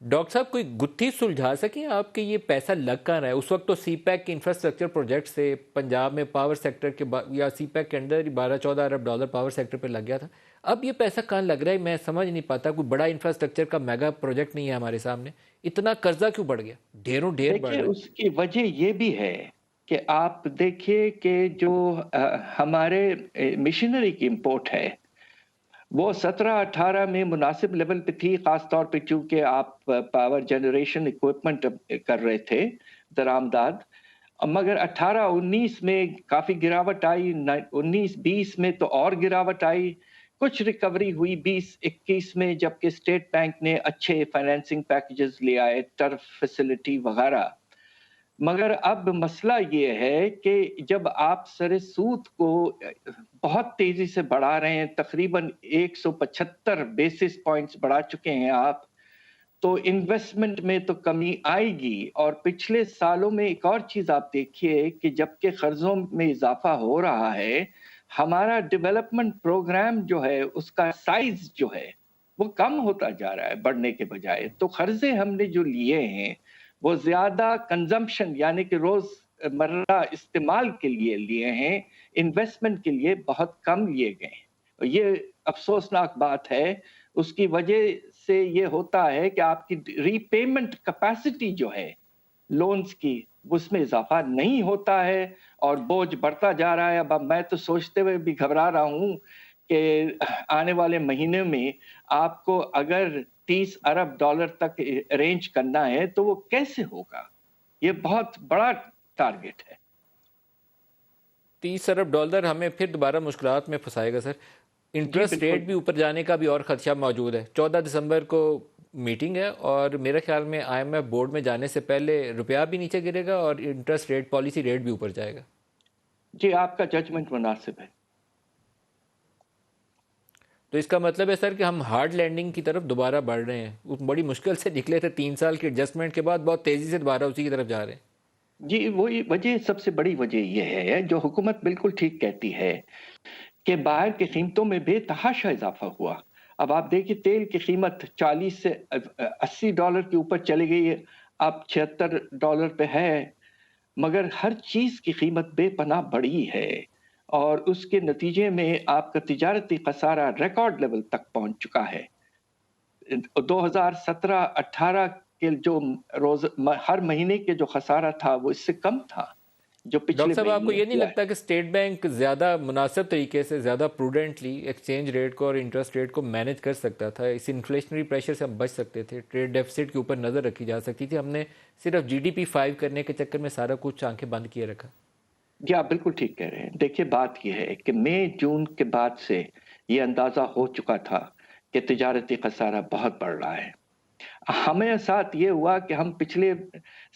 Doctor صاحب کوئی گتھی سلجھا سکیں آپ کہ یہ پیسہ لگ کہاں رہا ہے؟ اس وقت تو سی پیک کے انفراسٹرکچر پروجیکٹ سے پنجاب میں پاور سیکٹر کے یا سی پیک کے اندر 12-14 ارب ڈالر پاور سیکٹر پہ لگ گیا تھا. اب یہ پیسہ کہاں لگ رہا ہے میں سمجھ نہیں پاتا. کوئی بڑا انفراسٹرکچر کا میگا پروجیکٹ نہیں ہے ہمارے سامنے. اتنا قرضہ کیوں بڑھ گیا؟ ڈھیروں ڈھیر بڑھ دیکھیے رہا ہے. اس کی وجہ یہ بھی ہے کہ آپ دیکھیے کہ جو ہمارے مشینری کی امپورٹ ہے وہ 17-18 میں مناسب لیول پہ تھی، خاص طور پہ چونکہ آپ پاور جنریشن اکوپمنٹ کر رہے تھے درآمدات، مگر 18-19 میں کافی گراوٹ آئی، 19-20 میں تو اور گراوٹ آئی، کچھ ریکوری ہوئی 20-21 میں جبکہ اسٹیٹ بینک نے اچھے فائنینسنگ پیکجز لے آئے، ٹرف فیسلٹی وغیرہ. مگر اب مسئلہ یہ ہے کہ جب آپ سر سود کو بہت تیزی سے بڑھا رہے ہیں، تقریباً 175 بیسس پوائنٹس بڑھا چکے ہیں آپ، تو انویسٹمنٹ میں تو کمی آئے گی. اور پچھلے سالوں میں ایک اور چیز آپ دیکھیے کہ جبکہ قرضوں میں اضافہ ہو رہا ہے، ہمارا ڈیولپمنٹ پروگرام جو ہے اس کا سائز جو ہے وہ کم ہوتا جا رہا ہے بڑھنے کے بجائے. تو قرضے ہم نے جو لیے ہیں وہ زیادہ کنزمپشن یعنی کہ روز مرہ استعمال کے لیے ہیں، انویسٹمنٹ کے لیے بہت کم لیے گئے ہیں. یہ افسوسناک بات ہے. اس کی وجہ سے یہ ہوتا ہے کہ آپ کی ری پیمنٹ کیپیسٹی جو ہے لونز کی اس میں اضافہ نہیں ہوتا ہے اور بوجھ بڑھتا جا رہا ہے. اب میں تو سوچتے ہوئے بھی گھبرا رہا ہوں کہ آنے والے مہینے میں آپ کو اگر 30 ارب ڈالر تک ارینج کرنا ہے تو وہ کیسے ہوگا؟ یہ بہت بڑا ٹارگٹ ہے. 30 ارب ڈالر ہمیں پھر دوبارہ مشکلات میں پھنسائے گا سر. انٹرسٹ ریٹ بھی اوپر جانے کا بھی اور خدشہ موجود ہے. 14 دسمبر کو میٹنگ ہے اور میرے خیال میں آئی ایم ایف بورڈ میں جانے سے پہلے روپیہ بھی نیچے گرے گا اور انٹرسٹ ریٹ پالیسی ریٹ بھی اوپر جائے گا. جی آپ کا ججمنٹ مناسب ہے. تو اس کا مطلب ہے سر کہ ہم ہارڈ لینڈنگ کی طرف دوبارہ بڑھ رہے ہیں. بڑی مشکل سے نکلے تھے 3 سال کی ایڈجسٹمنٹ کے بعد، بہت تیزی سے دوبارہ اسی کی طرف جا رہے ہیں. جی وہی وجہ، سب سے بڑی وجہ یہ ہے جو حکومت بالکل ٹھیک کہتی ہے کہ باہر کی قیمتوں میں بے تحاشا اضافہ ہوا. اب آپ دیکھیں تیل کی قیمت 40 سے 80 ڈالر کے اوپر چلی گئی ہے، اب 76 ڈالر پہ ہے، مگر ہر چیز کی قیمت بے پناہ بڑھی ہے اور اس کے نتیجے میں آپ کا تجارتی خسارہ ریکارڈ لیول تک پہنچ چکا ہے. 2017-18 کے جو ہر مہینے کے جو خسارہ تھا وہ اس سے کم تھا جو پچھلے ڈاکٹر صاحب آپ کو مہینے یہ نہیں ہوا ہے. لگتا کہ اسٹیٹ بینک زیادہ مناسب طریقے سے، زیادہ پروڈنٹلی ایکسچینج ریٹ کو اور انٹرسٹ ریٹ کو مینج کر سکتا تھا؟ اس انفلیشنری پریشر سے ہم بچ سکتے تھے، ٹریڈ ڈیفیسٹ کے اوپر نظر رکھی جا سکتی تھی. ہم نے صرف جی ڈی پی 5 کرنے کے چکر میں سارا کچھ آنکھیں بند کیے رکھا. جی آپ بالکل ٹھیک کہہ رہے ہیں. دیکھیے بات یہ ہے کہ مئی جون کے بعد سے یہ اندازہ ہو چکا تھا کہ تجارتی خسارہ بہت بڑھ رہا ہے. ہمیں ساتھ یہ ہوا کہ ہم پچھلے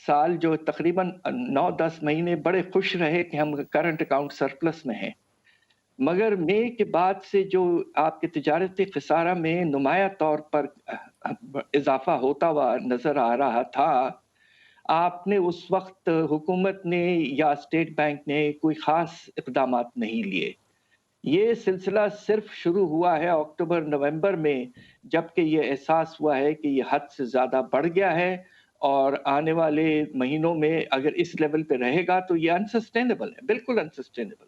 سال جو تقریباً 9-10 مہینے بڑے خوش رہے کہ ہم کرنٹ اکاؤنٹ سرپلس میں ہیں، مگر مئی کے بعد سے جو آپ کے تجارتی خسارہ میں نمایاں طور پر اضافہ ہوتا ہوا نظر آ رہا تھا. آپ نے اس وقت حکومت نے یا اسٹیٹ بینک نے کوئی خاص اقدامات نہیں لیے. یہ سلسلہ صرف شروع ہوا ہے اکتوبر نومبر میں، جبکہ یہ احساس ہوا ہے کہ یہ حد سے زیادہ بڑھ گیا ہے اور آنے والے مہینوں میں اگر اس لیول پہ رہے گا تو یہ انسسٹینیبل ہے، بالکل انسسٹینیبل.